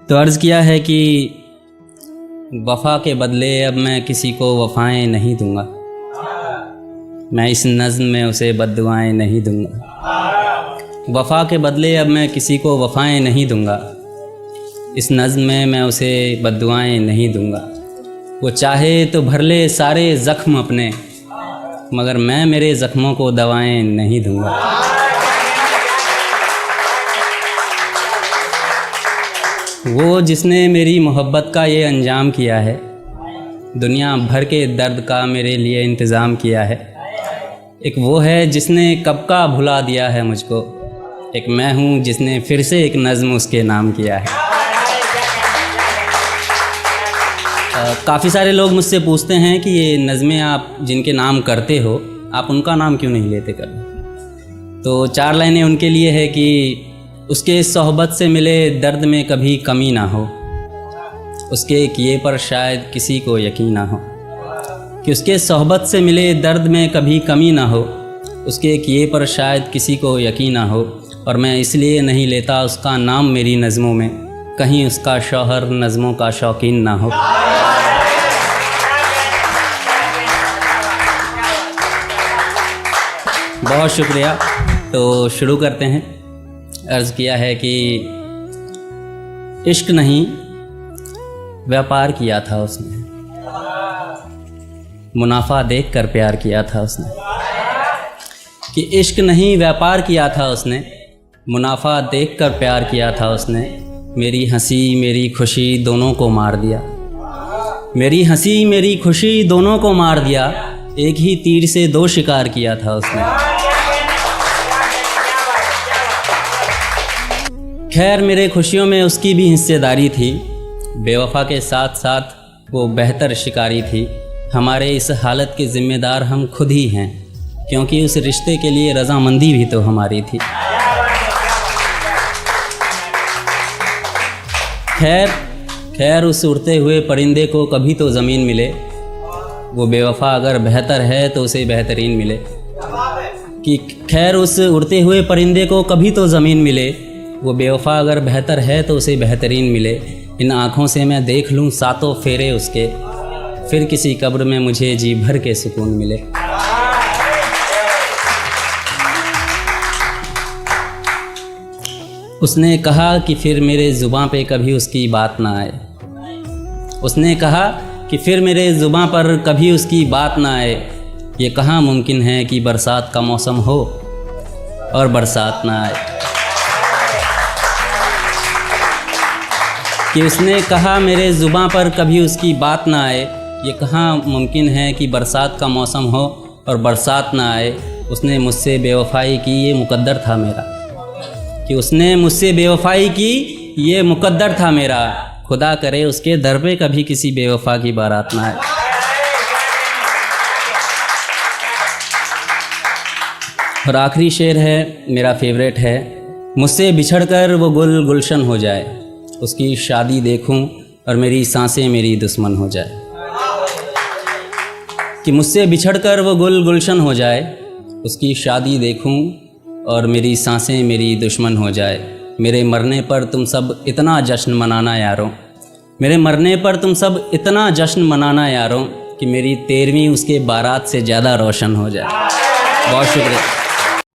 तो अर्ज़ किया है कि वफ़ा के बदले अब मैं किसी को वफ़ाएं नहीं दूंगा, मैं इस नज़्म में उसे बद्दुआएं नहीं दूंगा। वफ़ा के बदले अब मैं किसी को वफ़ाएं नहीं दूंगा, इस नज़्म में मैं उसे बद्दुआएं नहीं दूंगा। वो चाहे तो भर ले सारे ज़ख्म अपने, मगर मैं मेरे ज़ख्मों को दवाएं नहीं दूंगा। वो जिसने मेरी मोहब्बत का ये अंजाम किया है, दुनिया भर के दर्द का मेरे लिए इंतज़ाम किया है। एक वो है जिसने कब का भुला दिया है मुझको, एक मैं हूँ जिसने फिर से एक नज़्म उसके नाम किया है। काफ़ी सारे लोग मुझसे पूछते हैं कि ये नज़में आप जिनके नाम करते हो, आप उनका नाम क्यों नहीं लेते कभी। तो 4 लाइनें उनके लिए है कि उसके सोहबत से मिले दर्द में कभी कमी ना हो, उसके किए पर शायद किसी को यकीन ना हो। कि उसके सोहबत से मिले दर्द में कभी कमी ना हो, उसके किए पर शायद किसी को यकीन ना हो। और मैं इसलिए नहीं लेता उसका नाम मेरी नज़मों में, कहीं उसका शौहर नज़मों का शौकीन ना हो। बहुत शुक्रिया। तो शुरू करते हैं। अर्ज़ किया है कि इश्क नहीं व्यापार किया था उसने, मुनाफा देखकर प्यार किया था उसने। कि इश्क नहीं व्यापार किया था उसने, मुनाफा देखकर प्यार किया था उसने। मेरी हंसी मेरी खुशी दोनों को मार दिया, मेरी हंसी मेरी खुशी दोनों को मार दिया। एक ही तीर से 2 शिकार किया था उसने। खैर मेरे खुशियों में उसकी भी हिस्सेदारी थी, बेवफा के साथ साथ वो बेहतर शिकारी थी। हमारे इस हालत के ज़िम्मेदार हम खुद ही हैं, क्योंकि उस रिश्ते के लिए रज़ामंदी भी तो हमारी थी। खैर उस उड़ते हुए परिंदे को कभी तो ज़मीन मिले, वो बेवफा अगर बेहतर है तो उसे बेहतरीन मिले। कि खैर उस उड़ते हुए परिंदे को कभी तो ज़मीन मिले, वो बेवफा अगर बेहतर है तो उसे बेहतरीन मिले। इन आँखों से मैं देख लूँ सातों फेरे उसके, फिर किसी कब्र में मुझे जी भर के सुकून मिले। उसने कहा कि फिर मेरे ज़ुबां पे कभी उसकी बात ना आए, उसने कहा कि फिर मेरे ज़ुबां पर कभी उसकी बात ना आए। ये कहाँ मुमकिन है कि बरसात का मौसम हो और बरसात ना आए। कि उसने कहा मेरे ज़ुबां पर कभी उसकी बात ना आए, ये कहाँ मुमकिन है कि बरसात का मौसम हो और बरसात ना आए। उसने मुझसे बेवफाई की ये मुकद्दर था मेरा, कि उसने मुझसे बेवफाई की ये मुकद्दर था मेरा। खुदा करे उसके दर पे कभी किसी बेवफा की बारात ना आए। और आखिरी शेर है, मेरा फेवरेट है। मुझसे बिछड़कर वो गुल गुलशन हो जाए, उसकी शादी देखूं और मेरी सांसें मेरी दुश्मन हो जाए। कि मुझसे बिछड़कर वो गुल गुलशन हो जाए, उसकी शादी देखूं और मेरी सांसें मेरी दुश्मन हो जाए। मेरे मरने पर तुम सब इतना जश्न मनाना यारों, मेरे मरने पर तुम सब इतना जश्न मनाना यारों, कि मेरी 13वीं उसके बारात से ज़्यादा रोशन हो जाए। बहुत शुक्रिया।